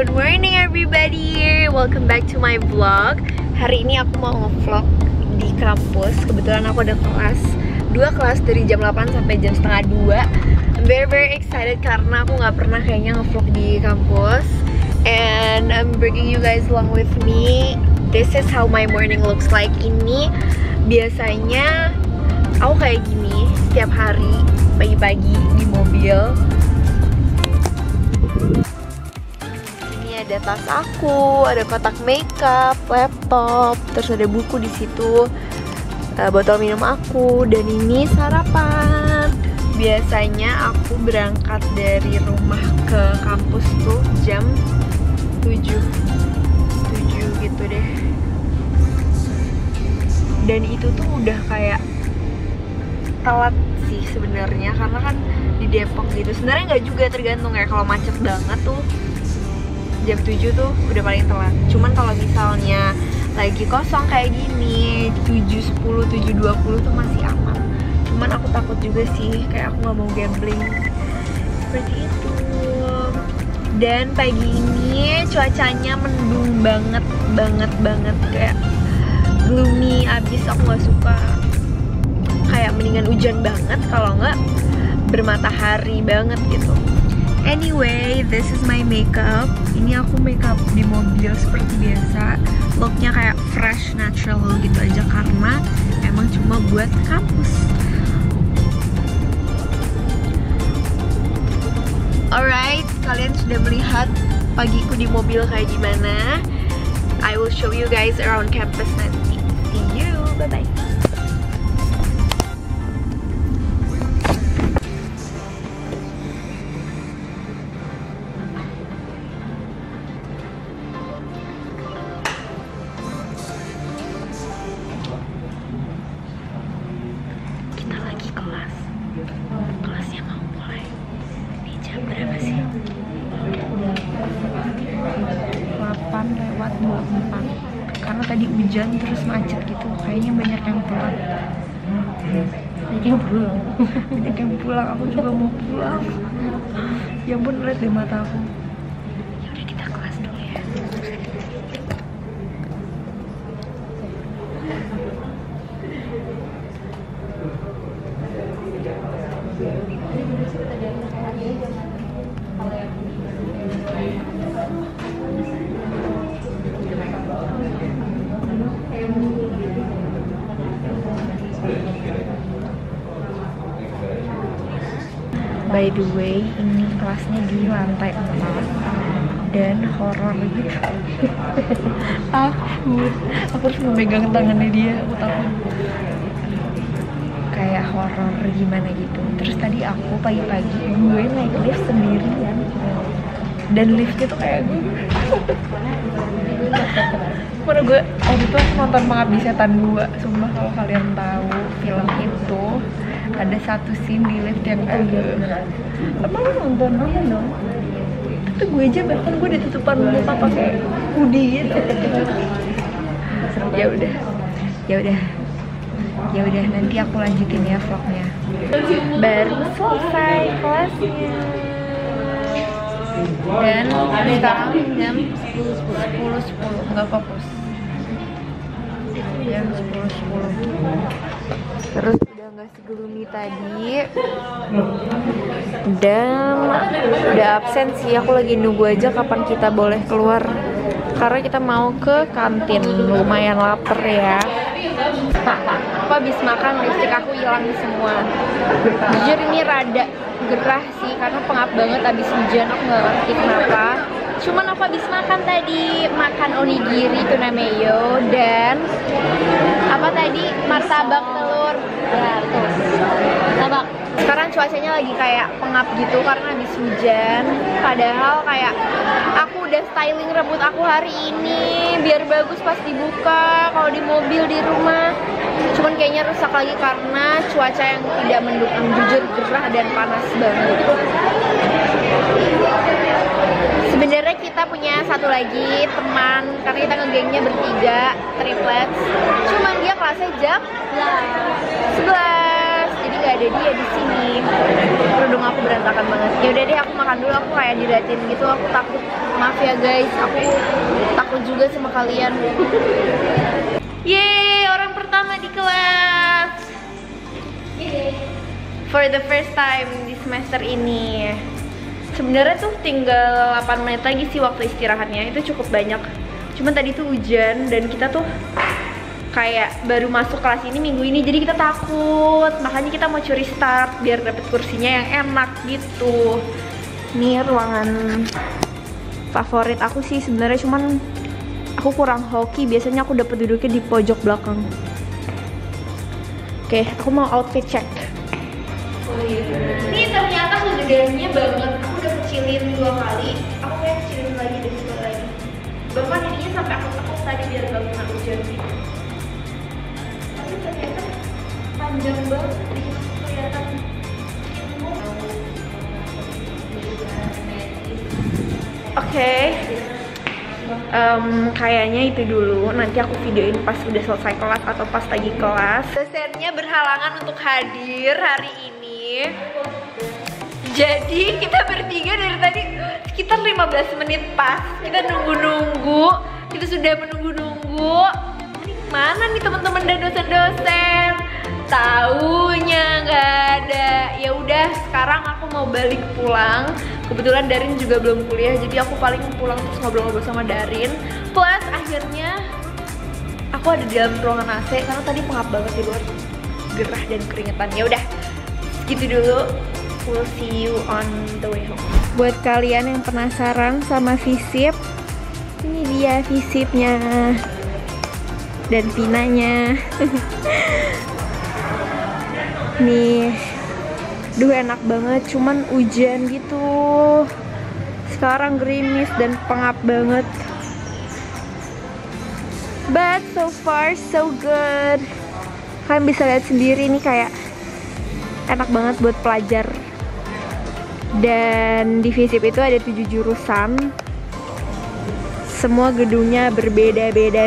Good morning everybody, welcome back to my vlog. Hari ini aku mau nge-vlog di kampus. Kebetulan aku ada dua kelas dari jam 8 sampai jam setengah 2. I'm very excited karena aku nggak pernah kayaknya nge-vlog di kampus. And I'm bringing you guys along with me. This is how my morning looks like. Ini biasanya aku kayak gini setiap hari pagi-pagi di mobil. Ada tas aku, ada kotak makeup, laptop, terus ada buku di situ, botol minum aku, dan ini sarapan. Biasanya aku berangkat dari rumah ke kampus tuh jam 7 gitu deh. Dan itu tuh udah kayak telat sih sebenarnya, karena kan di Depok gitu. Sebenarnya nggak juga, tergantung ya, kalau macet banget tuh jam 7 tuh udah paling telat. Cuman kalau misalnya lagi kosong kayak gini 7.10, 7.20 tuh masih aman. Cuman aku takut juga sih, kayak aku nggak mau gambling seperti itu. Dan pagi ini cuacanya mendung banget, kayak gloomy abis. Aku nggak suka, kayak mendingan hujan banget kalau nggak bermatahari banget gitu. Anyway, this is my makeup. Ini aku makeup di mobil seperti biasa. Looknya kayak fresh, natural gitu aja, karena emang cuma buat kampus. Alright, kalian sudah melihat pagiku di mobil kayak gimana. I will show you guys around campus nanti. See you, bye-bye. Kelasnya mau mulai. Ini jam berapa sih? 8:24. Karena tadi hujan terus macet gitu, kayaknya banyak yang pulang. Banyak yang pulang. Aku juga mau pulang. Ya ampun, lihat deh mata aku. Ya udah, kita kelas dulu ya. By the way, ini kelasnya di lantai 4 dan horor gitu. Aku harus memegang tangannya dia, aku takut. Kayak horor gimana gitu. Terus tadi aku pagi-pagi gue naik lift sendirian, dan liftnya tuh kayak gue. Mana gue waktu itu aku nonton Pengabdi Setan 2. Sumpah, kalau kalian tahu film itu, ada satu scene di lift yang apa lu nonton dong? Tapi gue aja bahkan gue ditutupan muka pakai hoodie gitu. Ya udah, nanti aku lanjutin ya vlognya. Baru selesai kelasnya. Dan sekarang jam 10.10, nggak fokus. Jam 10.10. Terus udah nggak segelumi tadi. Dan udah absen sih. Aku lagi nunggu aja kapan kita boleh keluar, karena kita mau ke kantin. Lumayan lapar ya. Aku habis makan, lipstick aku hilang semua. Jujur ini rada gerah sih, karena pengap banget abis hujan. Aku nggak ngerti kenapa. Cuman aku habis makan tadi, makan onigiri tuna mayo dan apa tadi, martabak telur. Ya, tuh. Martabak. Sekarang cuacanya lagi kayak pengap gitu karena habis hujan. Padahal kayak aku udah styling rambut aku hari ini biar bagus pas dibuka kalau di mobil di rumah. Cuman kayaknya rusak lagi karena cuaca yang tidak mendukung. Jujur gerah dan panas banget. Sebenarnya kita punya satu lagi teman, karena kita ngegengnya bertiga, triplets. Cuman dia kelasnya jam 11, jadi nggak ada dia di sini. Kerudung aku berantakan banget. Ya udah deh, aku makan dulu. Aku kayak diliatin gitu. Aku takut. Maaf ya guys, aku takut juga sama kalian. Yeay, orang pertama di kelas. For the first time di semester ini. Sebenarnya tuh tinggal 8 menit lagi sih waktu istirahatnya. Itu cukup banyak. Cuman tadi tuh hujan dan kita tuh kayak baru masuk kelas ini minggu ini, jadi kita takut. Makanya kita mau curi start biar dapet kursinya yang enak gitu. Ini ruangan favorit aku sih sebenarnya, cuman aku kurang hoki. Biasanya aku dapet duduknya di pojok belakang. Oke, aku mau outfit check. Ini ternyata gedenya banget. Aku udah kecilin 2 kali. Aku kayak kecilin lagi dan kecilin lagi. Bahkan ininya sampai aku takut tadi biar gak kena hujan gitu. Tapi ternyata panjang banget, kelihatan. Oke. Kayaknya itu dulu. Nanti aku videoin pas udah selesai kelas atau pas lagi kelas. Dosennya berhalangan untuk hadir hari ini. Jadi kita bertiga dari tadi sekitar 15 menit pas. Kita nunggu-nunggu. Kita sudah menunggu-nunggu. Ini mana nih teman-teman dan dosen-dosen? Taunya nggak ada. Ya udah, sekarang aku mau balik pulang. Kebetulan Darin juga belum kuliah, jadi aku paling pulang terus ngobrol-ngobrol sama Darin. Plus akhirnya aku ada di dalam ruangan AC karena tadi pengap banget di luar, gerah dan keringetan. Ya udah, gitu dulu. We'll see you on the way home. Buat kalian yang penasaran sama visip, ini dia visipnya dan pinanya. Nih, duh enak banget, cuman hujan gitu. Sekarang gerimis dan pengap banget. But so far so good. Kalian bisa lihat sendiri nih, kayak enak banget buat pelajar. Dan di visip itu ada 7 jurusan. Semua gedungnya berbeda-beda.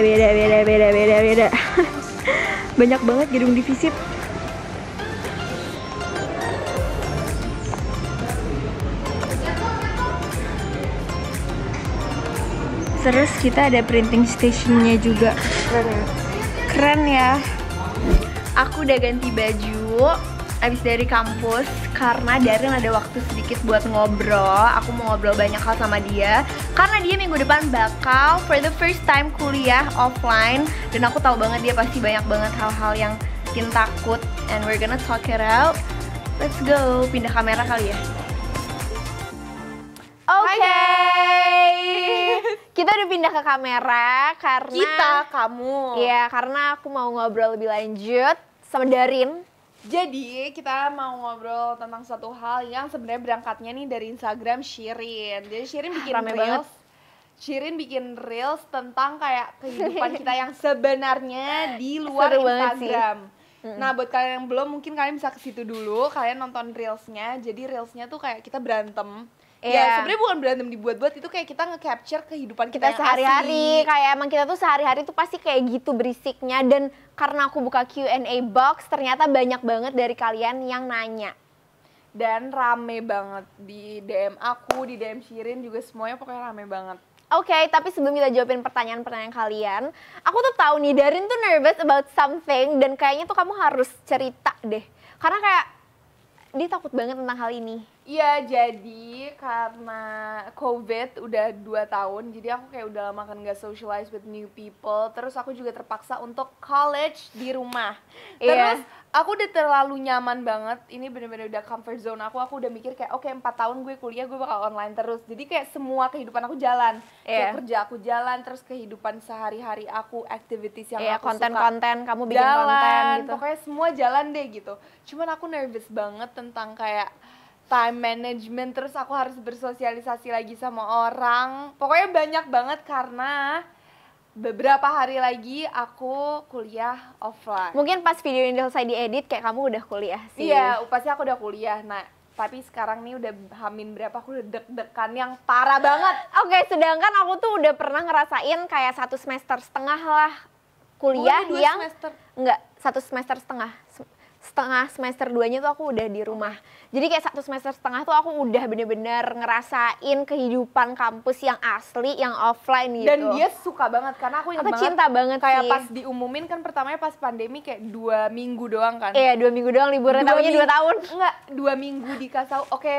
Banyak banget gedung di visip. Terus kita ada printing stationnya juga. Keren ya. Aku udah ganti baju abis dari kampus karena Darin ada waktu sedikit buat ngobrol. Aku mau ngobrol banyak hal sama dia karena dia minggu depan bakal for the first time kuliah offline. Dan aku tahu banget dia pasti banyak banget hal-hal yang bikin takut. And we're gonna talk it out. Let's go. Pindah kamera kali ya. Oke. Kita udah pindah ke kamera karena kamu. Iya, karena aku mau ngobrol lebih lanjut sama Darin. Jadi kita mau ngobrol tentang satu hal yang sebenarnya berangkatnya nih dari Instagram Shirin. Jadi Shirin bikin Rame reels. banget. Shirin bikin reels tentang kayak kehidupan kita yang sebenarnya di luar Seru banget Instagram. Nah, buat kalian yang belum, mungkin kalian bisa ke situ dulu. Kalian nonton reelsnya. Jadi reelsnya tuh kayak kita berantem. Iya. Ya sebenarnya bukan berantem dibuat-buat, itu kayak kita nge-capture kehidupan kita yang sehari-hari. asli. Kayak emang kita tuh sehari-hari tuh pasti kayak gitu berisiknya. Dan karena aku buka Q&A box, ternyata banyak banget dari kalian yang nanya. Dan rame banget di DM aku, di DM Shirin juga, semuanya pokoknya rame banget. Oke, tapi sebelum kita jawabin pertanyaan-pertanyaan kalian, aku tuh tahu nih Darin tuh nervous about something dan kayaknya tuh kamu harus cerita deh. Karena kayak dia takut banget tentang hal ini. Iya, jadi karena COVID udah 2 tahun, jadi aku kayak udah lama kan gak socialize with new people. Terus aku juga terpaksa untuk college di rumah. Terus aku udah terlalu nyaman banget, ini bener-bener udah comfort zone aku udah mikir kayak oke, 4 tahun gue kuliah, gue bakal online terus. Jadi kayak semua kehidupan aku jalan, kayak kerja aku jalan, terus kehidupan sehari-hari aku, activities yang aku konten-konten, kamu bikin jalan, konten gitu. Pokoknya semua jalan deh gitu. Cuman aku nervous banget tentang kayak time management, terus aku harus bersosialisasi lagi sama orang. Pokoknya banyak banget karena beberapa hari lagi aku kuliah offline. Mungkin pas video ini selesai diedit kayak kamu udah kuliah sih. Iya, pasti aku udah kuliah. Nah, tapi sekarang nih udah hamin berapa, aku udah deg-degan yang parah banget. Oke, sedangkan aku tuh udah pernah ngerasain kayak 1,5 semester lah kuliah Oh, yang semester. enggak, 1,5 semester. setengah semester 2-nya tuh aku udah di rumah. Jadi kayak 1 semester setengah tuh aku udah bener-bener ngerasain kehidupan kampus yang asli, yang offline gitu. Dan dia suka banget, karena aku ingat banget cinta banget kayak sih. pas diumumin kan pertamanya pas pandemi kayak 2 minggu doang kan. Iya 2 minggu doang liburan, tahunya 2 tahun. Enggak, 2 minggu dikasih tahu, oke,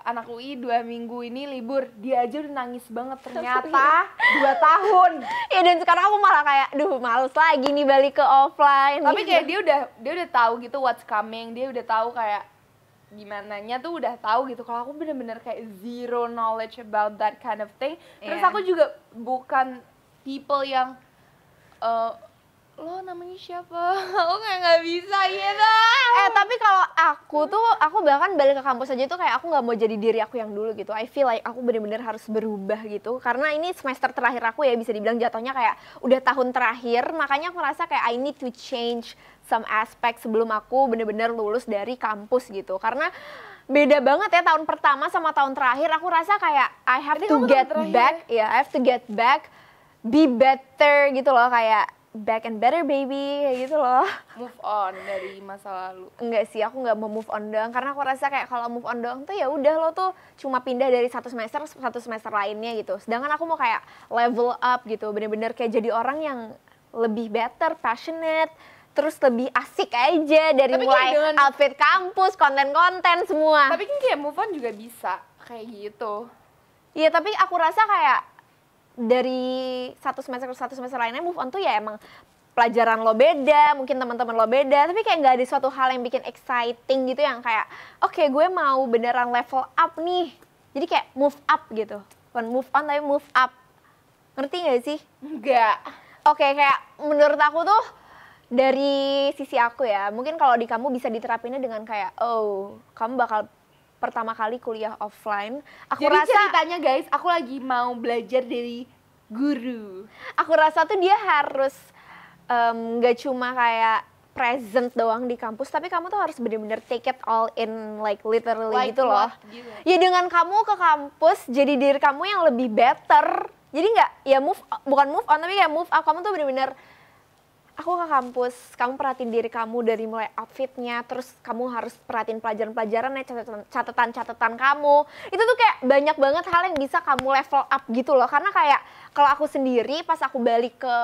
anak UI 2 minggu ini libur. Dia aja udah nangis banget, ternyata 2 tahun. Iya dan sekarang aku malah kayak, duh males lagi nih balik ke offline. Tapi gitu. kayak dia udah tahu gitu what's coming, dia udah tahu kayak gimananya tuh udah tahu gitu. Kalau aku bener-bener kayak zero knowledge about that kind of thing. Terus Iya. aku juga bukan people yang lo namanya siapa? Aku kayak nggak bisa gitu. Tapi kalau aku bahkan balik ke kampus aja tuh kayak aku nggak mau jadi diri aku yang dulu gitu. I feel like aku bener-bener harus berubah gitu. Karena ini semester terakhir aku ya, bisa dibilang jatuhnya kayak udah tahun terakhir. Makanya aku merasa kayak I need to change some aspect sebelum aku bener-bener lulus dari kampus gitu. Karena beda banget ya tahun pertama sama tahun terakhir. Aku rasa kayak I have to get back, I have to get back, be better gitu loh, kayak back and better baby kayak gitu loh. Move on dari masa lalu. Enggak sih, aku nggak mau move on doang, karena aku rasa kayak kalau move on doang tuh ya udah lo tuh cuma pindah dari satu semester lainnya gitu. Sedangkan aku mau kayak level up gitu, bener-bener kayak jadi orang yang lebih better, passionate, terus lebih asik aja dari Tapi mulai dengan outfit kampus, konten-konten semua. Tapi kan kayak move on juga bisa kayak gitu. Iya, tapi aku rasa kayak dari satu semester ke satu semester lainnya move on tuh ya emang pelajaran lo beda, mungkin teman-teman lo beda, tapi kayak nggak ada suatu hal yang bikin exciting gitu yang kayak oke, gue mau beneran level up nih. Jadi kayak move up gitu. Bukan move on tapi move up. Ngerti nggak sih? Enggak. Oke, kayak menurut aku tuh dari sisi aku ya, mungkin kalau di kamu bisa diterapinnya dengan kayak oh, kamu bakal pertama kali kuliah offline. Aku Jadi rasa ceritanya guys, aku lagi mau belajar dari guru. Aku rasa tuh dia harus nggak cuma kayak present doang di kampus, tapi kamu tuh harus bener-bener take it all in, like literally Like gitu loh. what gitu. Ya dengan kamu ke kampus jadi diri kamu yang lebih better. Jadi nggak ya bukan move on tapi kayak move up. Kamu tuh bener-bener aku ke kampus, kamu perhatiin diri kamu dari mulai outfitnya, terus kamu harus perhatiin pelajaran-pelajarannya, catatan kamu. Itu tuh kayak banyak banget hal yang bisa kamu level up gitu loh. Karena kayak kalau aku sendiri pas aku balik ke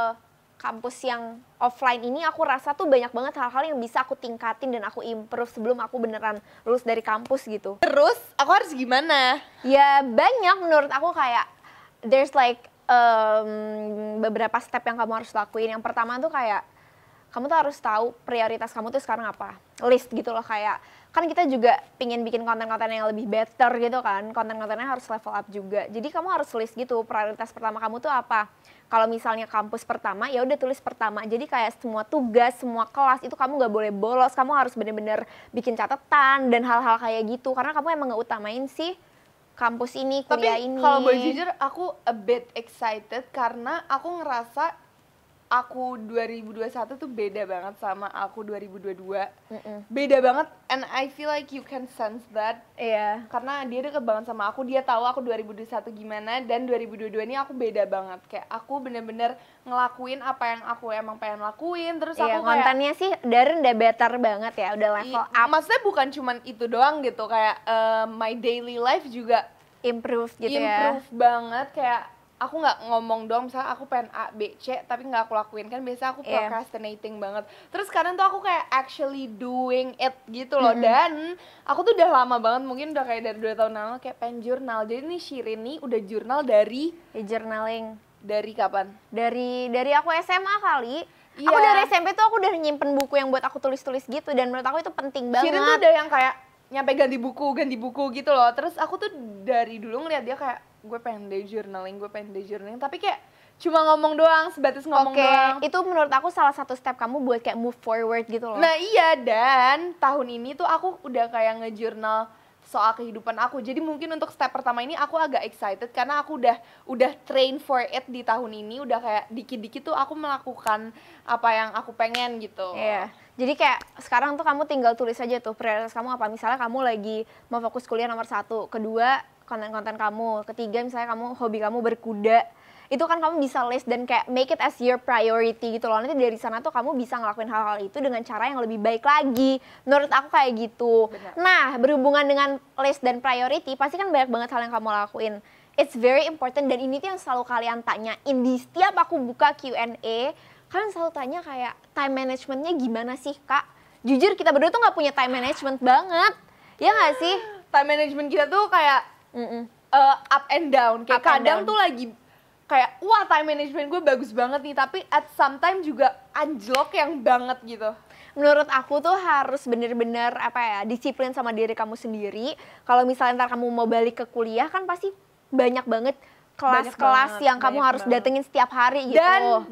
kampus yang offline ini, aku rasa tuh banyak banget hal-hal yang bisa aku tingkatin dan aku improve sebelum aku beneran lulus dari kampus gitu. Terus aku harus gimana? Ya banyak menurut aku, kayak there's like beberapa step yang kamu harus lakuin. Yang pertama tuh kayak kamu tuh harus tahu prioritas kamu tuh sekarang apa. List gitu loh, kayak kan kita juga pingin bikin konten-konten yang lebih better gitu kan. Konten-kontennya harus level up juga. Jadi kamu harus list gitu prioritas pertama kamu tuh apa. Kalau misalnya kampus pertama, ya udah tulis pertama. Jadi kayak semua tugas, semua kelas itu kamu nggak boleh bolos. Kamu harus bener-bener bikin catatan dan hal-hal kayak gitu. Karena kamu emang nggak utamain sih kampus ini, kuliah ini. Tapi kalau boleh jujur, aku a bit excited karena aku ngerasa aku 2021 tuh beda banget sama aku 2022. Beda banget, and I feel like you can sense that. Iya. Karena dia deket banget sama aku, dia tahu aku 2021 gimana, dan 2022 ini aku beda banget. Kayak aku bener-bener ngelakuin apa yang aku emang pengen lakuin, terus Iya, aku kayak kontennya sih Darren udah better banget ya, udah level up, maksudnya bukan cuman itu doang gitu, kayak my daily life juga improve gitu ya. improve banget. Kayak aku nggak ngomong doang, misalnya aku pengen A, B, C, tapi nggak aku lakuin. Kan biasa aku Iya. procrastinating banget. Terus sekarang tuh aku kayak actually doing it gitu loh. Dan aku tuh udah lama banget, mungkin udah kayak dari 2 tahun lalu kayak pengen jurnal. Jadi nih Shirin nih udah jurnal dari Journaling kapan? dari aku SMA kali. Iya. Aku dari SMP tuh aku udah nyimpen buku yang buat aku tulis-tulis gitu, dan menurut aku itu penting banget. Shirin tuh udah yang kayak nyampe ganti buku gitu loh. Terus aku tuh dari dulu ngeliat dia kayak gue pengen day journaling, tapi kayak cuma ngomong doang, sebatas ngomong doang. Itu menurut aku salah satu step kamu buat kayak move forward gitu loh. Nah iya, dan tahun ini tuh aku udah kayak nge-journal soal kehidupan aku. Jadi mungkin untuk step pertama ini aku agak excited karena aku udah train for it di tahun ini. Udah kayak dikit-dikit tuh aku melakukan apa yang aku pengen gitu. Iya. Jadi kayak sekarang tuh kamu tinggal tulis aja tuh prioritas kamu apa. Misalnya kamu lagi mau fokus kuliah nomor 1, kedua konten-konten kamu, ketiga misalnya kamu hobi kamu berkuda. itu kan kamu bisa list dan kayak make it as your priority gitu loh. Nanti dari sana tuh kamu bisa ngelakuin hal-hal itu dengan cara yang lebih baik lagi. Menurut aku kayak gitu. Benar. Nah, berhubungan dengan list dan priority, pasti kan banyak banget hal yang kamu lakuin. It's very important, dan ini tuh yang selalu kalian tanyain di setiap aku buka Q&A. Kalian selalu tanya kayak time managementnya gimana sih, Kak? Jujur kita berdua tuh nggak punya time management banget. Ya nggak sih? Time management kita tuh kayak up and down. Kayak Up and kadang down. tuh lagi kayak wah time management gue bagus banget nih, tapi at some time juga anjlok yang banget gitu. Menurut aku tuh harus bener-bener disiplin sama diri kamu sendiri. Kalau misalnya ntar kamu mau balik ke kuliah kan pasti banyak banget kelas-kelas yang kamu harus datengin setiap hari gitu.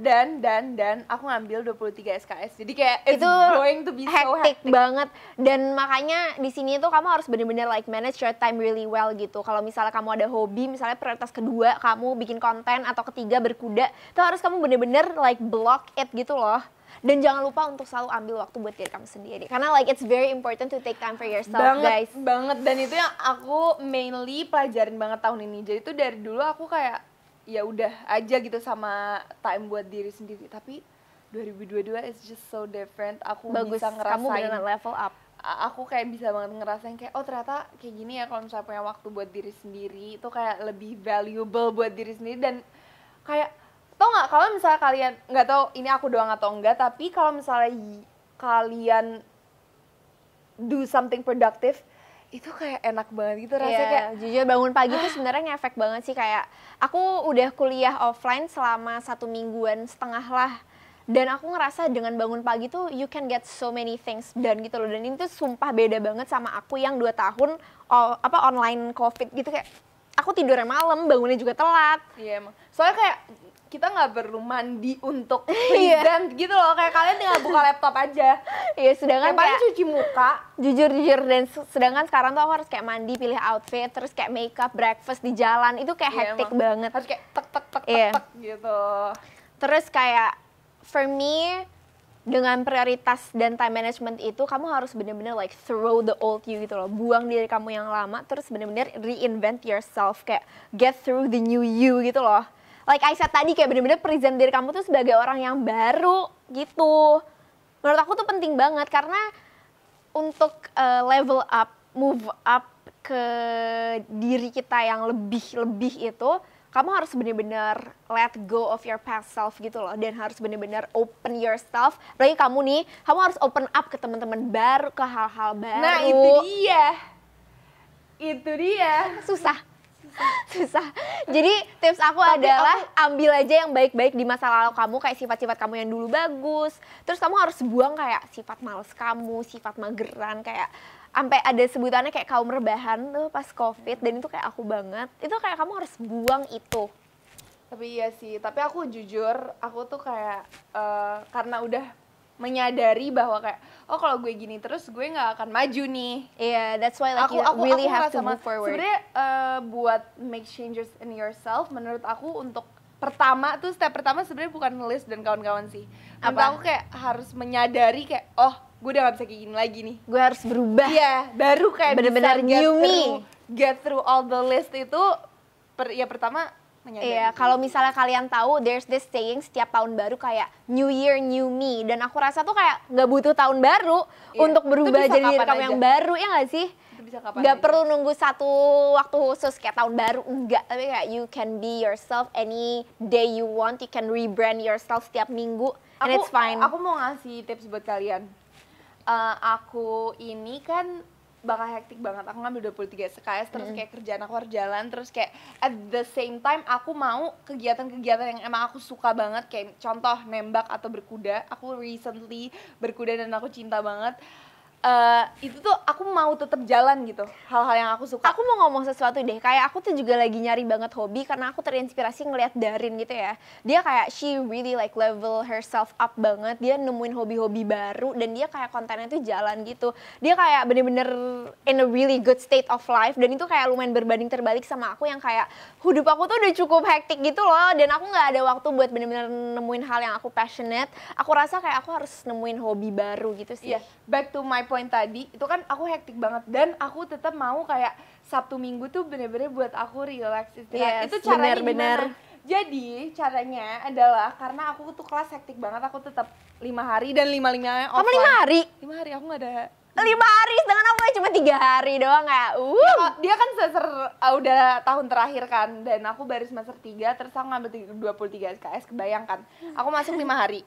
Dan aku ngambil 23 SKS. Jadi kayak it's itu going to be so hectic hectic banget, dan makanya di sini tuh kamu harus bener-bener like manage your time really well gitu. Kalau misalnya kamu ada hobi, misalnya prioritas kedua kamu bikin konten atau ketiga berkuda, itu harus kamu bener-bener like block it gitu loh. Dan jangan lupa untuk selalu ambil waktu buat diri kamu sendiri, karena like it's very important to take time for yourself, guys. banget. Dan itu yang aku mainly pelajarin banget tahun ini. Jadi tuh dari dulu aku kayak ya udah aja gitu sama time buat diri sendiri. Tapi 2022 is just so different. Aku Bagus, bisa ngerasain, kamu beneran level up. aku kayak bisa banget ngerasain kayak oh ternyata kayak gini ya kalau misalnya punya waktu buat diri sendiri itu kayak lebih valuable buat diri sendiri. Dan kayak tau nggak, kalau misalnya kalian nggak tahu ini aku doang atau enggak, tapi kalau misalnya kalian do something productive itu kayak enak banget gitu rasanya. Kayak jujur bangun pagi tuh sebenarnya ngefek banget sih. Kayak aku udah kuliah offline selama 1 mingguan setengah lah, dan aku ngerasa dengan bangun pagi tuh you can get so many things done gitu loh. Dan ini tuh sumpah beda banget sama aku yang 2 tahun online covid gitu. Kayak aku tidurnya malam, bangunnya juga telat. iya emang, soalnya kayak kita nggak perlu mandi untuk present gitu loh. Kayak kalian tinggal buka laptop aja. Iya, sedangkan Kayak paling kayak cuci muka. jujur dan sedangkan sekarang tuh aku harus kayak mandi, pilih outfit, terus kayak makeup, breakfast di jalan, itu kayak Iya, hectic emang. banget. Harus kayak tek tek tek Iya. tek gitu. Terus kayak for me, dengan prioritas dan time management itu kamu harus bener-bener like throw the old you gitu loh, buang diri kamu yang lama, terus bener-bener reinvent yourself, kayak get through the new you gitu loh. Like I said tadi, kayak bener-bener present diri kamu tuh sebagai orang yang baru gitu. Menurut aku tuh penting banget, karena untuk level up, move up ke diri kita yang lebih itu, kamu harus bener-bener let go of your past self gitu loh, dan harus bener-bener open yourself. Apalagi kamu nih, kamu harus open up ke teman-teman baru, ke hal-hal baru. Nah itu dia. Susah. Jadi tips aku adalah ambil aja yang baik-baik di masa lalu kamu, kayak sifat-sifat kamu yang dulu bagus. Terus kamu harus buang kayak sifat males kamu, sifat mageran, kayak sampai ada sebutannya kayak kaum rebahan tuh pas covid, dan itu kayak aku banget. Itu kayak kamu harus buang itu. Tapi iya sih, tapi aku jujur, aku tuh kayak karena udah menyadari bahwa kayak oh kalau gue gini terus gue nggak akan maju nih. Yeah, that's why like you really have to move forward. Sebenarnya buat make changes in yourself, menurut aku untuk pertama tuh step pertama sebenarnya bukan list dan kawan-kawan sih. Menurut aku kayak harus menyadari kayak oh gue udah gak bisa kayak gini lagi nih. Gue harus berubah. Iya, baru kayak bener-bener new me. Get through all the list itu pertama menyadari. Iya, kalau misalnya kalian tahu, there's this saying setiap tahun baru kayak New Year, New Me. Dan aku rasa tuh kayak nggak butuh tahun baru untuk berubah jadi diri kamu yang baru, ya nggak sih? Itu bisa kapan Nggak aja. perlu nunggu satu waktu khusus kayak tahun baru, enggak. Tapi kayak you can be yourself any day you want. You can rebrand yourself setiap minggu, and it's fine. Aku mau ngasih tips buat kalian. Aku ini kan bakal hektik banget. Aku ngambil 23 SKS, terus kayak kerjaan aku harus jalan, terus kayak at the same time aku mau kegiatan-kegiatan yang emang aku suka banget, kayak contoh nembak atau berkuda. Aku recently berkuda dan aku cinta banget. Itu tuh aku mau tetap jalan gitu, hal-hal yang aku suka. Aku mau ngomong sesuatu deh, kayak aku tuh juga lagi nyari banget hobi karena aku terinspirasi ngeliat Darin gitu ya. Dia kayak she really like level herself up banget, dia nemuin hobi-hobi baru dan dia kayak kontennya tuh jalan gitu. Dia kayak bener-bener in a really good state of life, dan itu kayak lumayan berbanding terbalik sama aku yang kayak hidup aku tuh udah cukup hektik gitu loh, dan aku nggak ada waktu buat bener-bener nemuin hal yang aku passionate. Aku rasa kayak aku harus nemuin hobi baru gitu sih. Iya, back to my point tadi, itu kan aku hektik banget dan aku tetap mau kayak Sabtu Minggu tuh bener-bener buat aku relax istirahat. Yes, Itu caranya bener-bener. gimana? Jadi caranya adalah karena aku tuh kelas hektik banget, aku tetap 5 hari dan 5-5-nya Kamu offline. 5 hari? 5 hari aku nggak ada. 5 hari, sedangkan aku cuma 3 hari doang ya. Dia kan semester udah tahun terakhir kan, dan aku baru semester 3, terus aku ngambil 23 SKS, kebayangkan. Aku masuk 5 hari.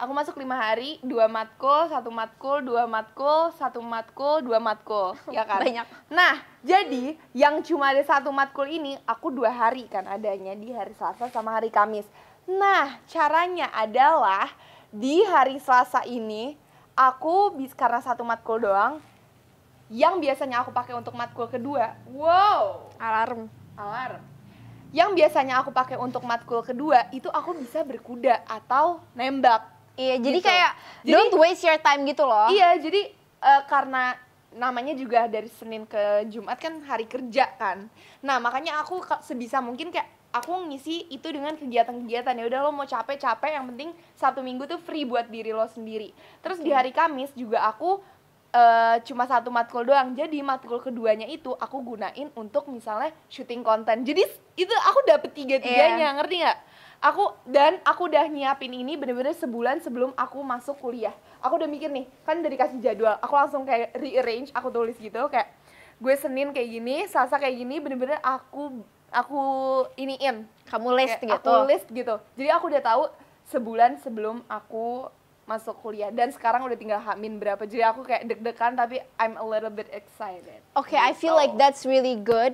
Aku masuk 5 hari, 2 matkul, 1 matkul, 2 matkul, 1 matkul, 2 matkul, ya kan? Banyak. Nah, jadi yang cuma ada 1 matkul ini, aku 2 hari kan adanya, di hari Selasa sama hari Kamis. Nah, caranya adalah di hari Selasa ini, aku karena 1 matkul doang, yang biasanya aku pakai untuk matkul kedua, Alarm. Yang biasanya aku pakai untuk matkul kedua, itu aku bisa berkuda atau nembak. Iya, jadi Gitu. kayak don't waste your time gitu loh. Iya, jadi karena namanya juga dari Senin ke Jumat kan hari kerja kan. Nah, makanya aku sebisa mungkin kayak aku ngisi itu dengan kegiatan-kegiatan. Ya udah, lo mau capek-capek, yang penting Sabtu Minggu tuh free buat diri lo sendiri. Terus di hari Kamis juga aku cuma 1 matkul doang. Jadi matkul keduanya itu aku gunain untuk misalnya syuting konten. Jadi itu aku dapet 3-3-nya, ngerti nggak? Aku udah nyiapin ini bener-bener sebulan sebelum aku masuk kuliah. Aku udah mikir nih, kan udah dikasih jadwal. Aku langsung kayak rearrange, aku tulis gitu kayak gue Senin kayak gini, Selasa kayak gini, bener-bener aku iniin. Kamu list Kayak gitu. Aku list gitu. Jadi aku udah tahu sebulan sebelum aku masuk kuliah, dan sekarang udah tinggal H-min berapa. Jadi aku kayak deg-degan tapi I'm a little bit excited. Okay, I feel like that's really good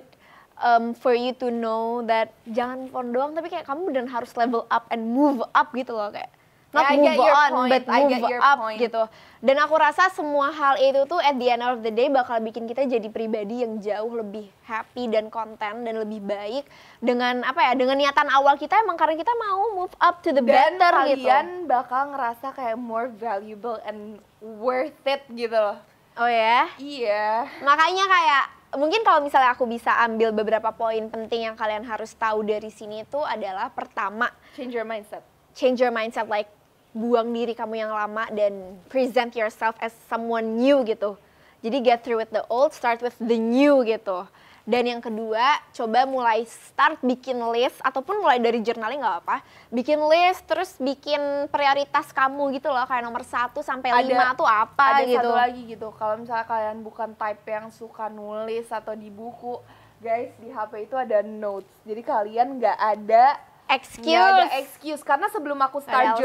for you to know that jangan move on doang, tapi kayak kamu beneran harus level up and move up gitu loh, kayak not Yeah, I move get your on point. but I get move your up point. gitu. Dan aku rasa semua hal itu tuh at the end of the day bakal bikin kita jadi pribadi yang jauh lebih happy dan konten dan lebih baik dengan dengan niatan awal kita emang karena kita mau move up to the Dan better gitu. kalian bakal ngerasa kayak more valuable and worth it gitu loh. Oh ya? Iya. Makanya kayak mungkin kalau misalnya aku bisa ambil beberapa poin penting yang kalian harus tahu dari sini tuh adalah pertama, Change your mindset. change your mindset, like buang diri kamu yang lama dan present yourself as someone new gitu. Jadi get through with the old, start with the new gitu. Dan yang kedua, coba mulai start bikin list ataupun mulai dari journaling nggak apa. Bikin list, terus bikin prioritas kamu gitu loh, kayak nomor 1 sampai 5 tuh apa ada gitu. satu lagi gitu, kalau misalnya kalian bukan type yang suka nulis atau di buku, guys, di HP itu ada notes. Jadi kalian nggak ada excuse. Karena sebelum aku start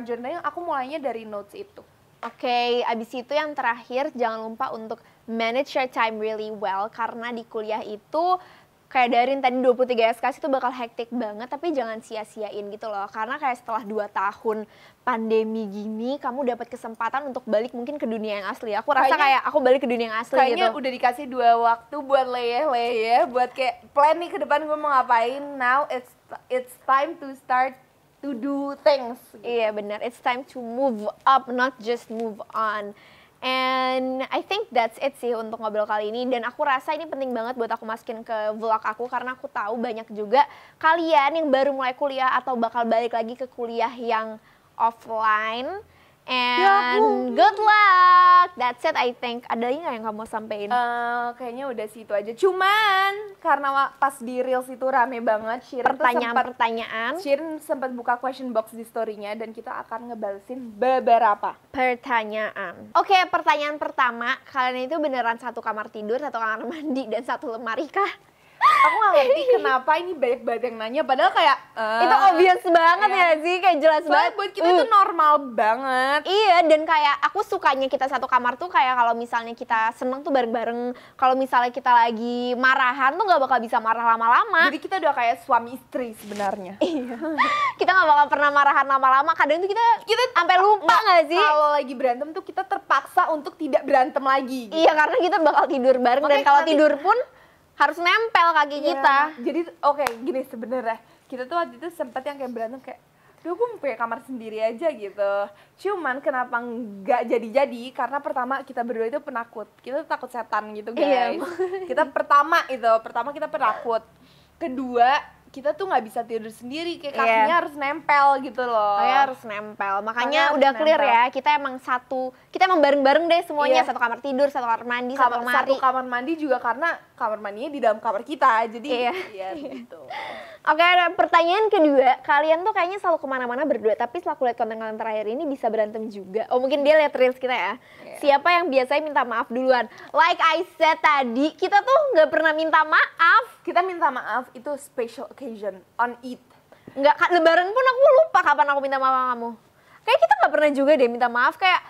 journaling, aku mulainya dari notes itu. Oke, abis itu yang terakhir jangan lupa untuk manage your time really well, karena di kuliah itu kayak Darin tadi 23 SKS itu bakal hektik banget, tapi jangan sia-siain gitu loh, karena kayak setelah 2 tahun pandemi gini kamu dapat kesempatan untuk balik mungkin ke dunia yang asli. Aku rasa kayak aku balik ke dunia yang asli kayaknya gitu. udah dikasih 2 waktu buat leyeh-leyeh, buat kayak plan nih ke depan gue mau ngapain. Now it's time to start to do things. Iya benar, it's time to move up, not just move on. And I think that's it sih untuk ngobrol kali ini. Dan aku rasa ini penting banget buat aku masukin ke vlog aku, karena aku tahu banyak juga kalian yang baru mulai kuliah atau bakal balik lagi ke kuliah yang offline. And good luck. That's it, I think. Ada lagi nggak yang kamu mau sampein? Kayaknya udah sih itu aja. Cuman karena pas di Reels itu rame banget, Pertanyaan-pertanyaan. Shirin sempat buka question box di story-nya, dan kita akan ngebalesin beberapa Pertanyaan. Oke, pertanyaan pertama, kalian itu beneran 1 kamar tidur, 1 kamar mandi, dan 1 lemari kah? Aku nggak ngerti kenapa ini banyak banget yang nanya, padahal kayak Itu obvious banget iya. ya sih, kayak jelas Soalnya banget. buat kita itu normal banget. Iya, dan kayak aku sukanya kita 1 kamar tuh kayak kalau misalnya kita seneng tuh bareng-bareng. Kalau misalnya kita lagi marahan tuh nggak bakal bisa marah lama-lama. Jadi kita udah kayak suami istri sebenarnya. Iya. Kita nggak bakal pernah marahan lama-lama. Kadang tuh kita sampai lupa nggak sih? Kalau lagi berantem tuh kita terpaksa untuk tidak berantem lagi. Gitu. Iya, karena kita bakal tidur bareng. Makanya Dan kalau nanti- tidur pun harus nempel kaki Iya. kita. Jadi oke, gini sebenarnya kita tuh waktu itu sempat yang kayak berantem kayak, duh gue mau punya kamar sendiri aja gitu. Cuman kenapa nggak jadi-jadi? Karena pertama kita berdua itu penakut. Kita tuh takut setan gitu guys. Iya. Pertama kita penakut. Kedua, kita tuh nggak bisa tidur sendiri, kayak Iya. kakinya harus nempel gitu loh. Kayak harus nempel. Makanya Harus udah clear nempel. ya, kita emang bareng-bareng deh semuanya, Iya. satu kamar tidur, satu kamar mandi, satu Satu lemari. kamar mandi juga karena kamar mandinya di dalam kamar kita, jadi Iya. ya gitu. Oke, ada pertanyaan kedua. Kalian tuh kayaknya selalu kemana-mana berdua, tapi setelah aku lihat konten-konten terakhir ini bisa berantem juga. Oh, mungkin dia lihat reels kita ya. Iya. Siapa yang biasanya minta maaf duluan? Like I said tadi, kita tuh nggak pernah minta maaf. Kita minta maaf itu special occasion on it. Nggak, Lebaran pun aku lupa kapan aku minta maaf sama kamu. Kayak kita nggak pernah juga deh minta maaf. Kayak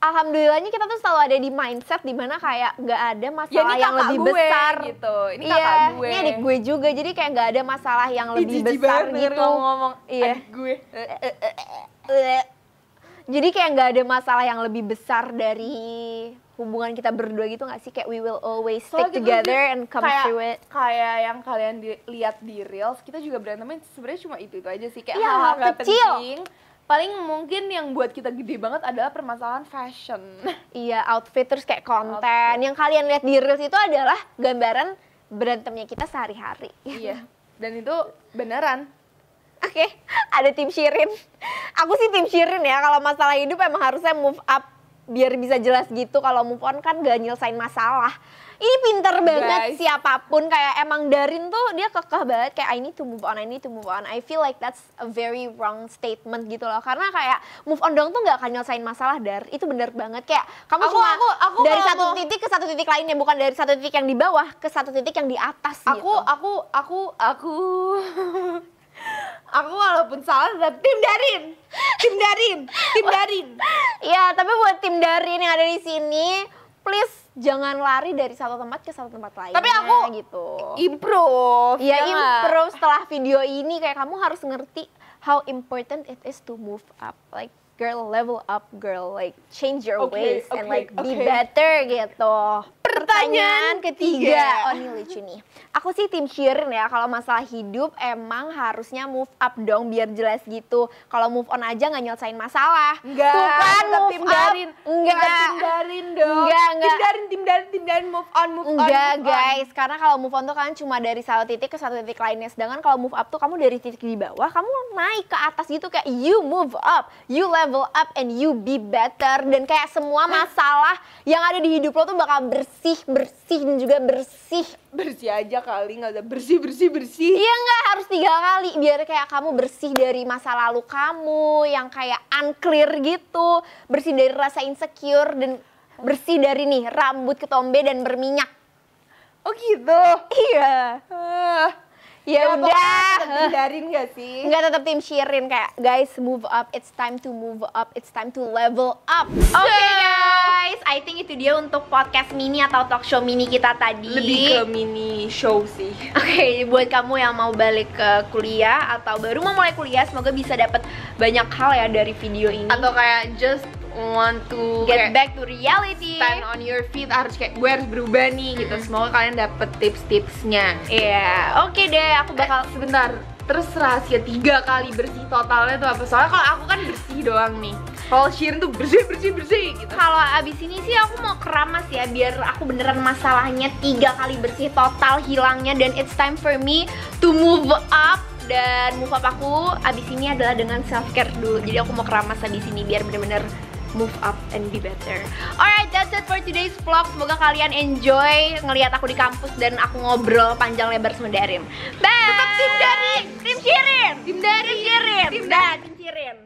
alhamdulillahnya kita tuh selalu ada di mindset dimana kayak nggak ada masalah ini yang kakak lebih gue, besar gitu. Ini iya, kakak gue. ini adik gue juga, jadi kayak nggak ada masalah yang Ih, lebih jijik besar banget gitu. ngomong Iya. adik gue. Jadi kayak nggak ada masalah yang lebih besar dari hubungan kita berdua gitu nggak sih? Kayak we will always stick Soalnya kita together lebih- and come kayak, through it. Kayak yang kalian lihat di reels, kita juga berantemnya sebenarnya cuma itu aja sih, kayak Iya, hal-hal nggak kecil. penting. Paling mungkin yang buat kita gede banget adalah permasalahan fashion. Iya, outfit terus kayak konten. Outfit. Yang kalian lihat di reels itu adalah gambaran berantemnya kita sehari-hari. Iya. Dan itu beneran. Oke, ada tim Shirin. Aku sih tim Shirin ya, kalau masalah hidup emang harusnya move up biar bisa jelas gitu. Kalau move on kan gak nyelesain masalah. Ini pinter banget Guys. siapapun, kayak emang Darin tuh dia kekeh banget kayak I need to move on, I need to move on. I feel like that's a very wrong statement gitu loh. Karena kayak move on dong tuh gak akan nyelesain masalah, Dar. Itu bener banget, kayak kamu Aku- cuma aku dari kalau satu mau- titik ke satu titik lainnya, bukan dari satu titik yang di bawah ke satu titik yang di atas gitu. Aku walaupun salah tetap tim Darin. Iya, tapi buat tim Darin yang ada di sini, please jangan lari dari satu tempat ke satu tempat lain. Tapi aku gitu. Improve. Iya, ya nggak? improve setelah video ini, kayak kamu harus ngerti how important it is to move up. Like girl, level up girl, like change your ways and like be better gitu. Pertanyaan ketiga. Oh, ini lucu nih. Aku sih tim Shirin ya, kalau masalah hidup emang harusnya move up dong biar jelas gitu. Kalau move on aja nggak nyelesain masalah. Enggak, Tuh kan tetap move tim up. Darin. Enggak. Tetap tim Darin dong. Enggak. Tim Darin, move on. Enggak guys, karena kalau move on tuh kan cuma dari satu titik ke satu titik lainnya. Sedangkan kalau move up tuh kamu dari titik di bawah, kamu naik ke atas gitu. Kayak you move up, you level up and you be better. Dan kayak semua masalah yang ada di hidup lo tuh bakal bersih dan juga bersih. Bersih aja kali, nggak ada bersih. Iya nggak, harus 3 kali biar kayak kamu bersih dari masa lalu kamu yang kayak unclear gitu, bersih dari rasa insecure, dan bersih dari nih rambut ketombe dan berminyak. Oh gitu. Iya. Ya pokoknya udah. tetap tim Darin gak sih? Enggak, tetap tim Shirin, kayak guys move up, it's time to move up, it's time to level up. Oke guys, I think itu dia untuk podcast mini atau talk show mini kita tadi. Lebih ke mini show sih. Oke, buat kamu yang mau balik ke kuliah atau baru mau mulai kuliah, semoga bisa dapat banyak hal ya dari video ini. Atau kayak just want to Get back to reality. stand on your feet, harus kayak gue harus berubah nih gitu. Semoga kalian dapet tips-tipsnya. Iya, oke deh, aku bakal Sebentar, terus rahasia 3 kali bersih totalnya tuh apa? Soalnya kalau aku kan bersih doang nih. Kalau Shirin tuh bersih gitu. kalau abis ini sih aku mau keramas ya, biar aku beneran masalahnya 3 kali bersih total hilangnya, dan it's time for me to move up. Dan move up aku abis ini adalah dengan self care dulu. Jadi aku mau keramas abis ini biar bener-bener move up and be better. Alright, that's it for today's vlog. Semoga kalian enjoy ngelihat aku di kampus dan aku ngobrol panjang lebar sama Darin. Bye. Tetap tim Darin, tim Shirin, tim Darin, tim Shirin.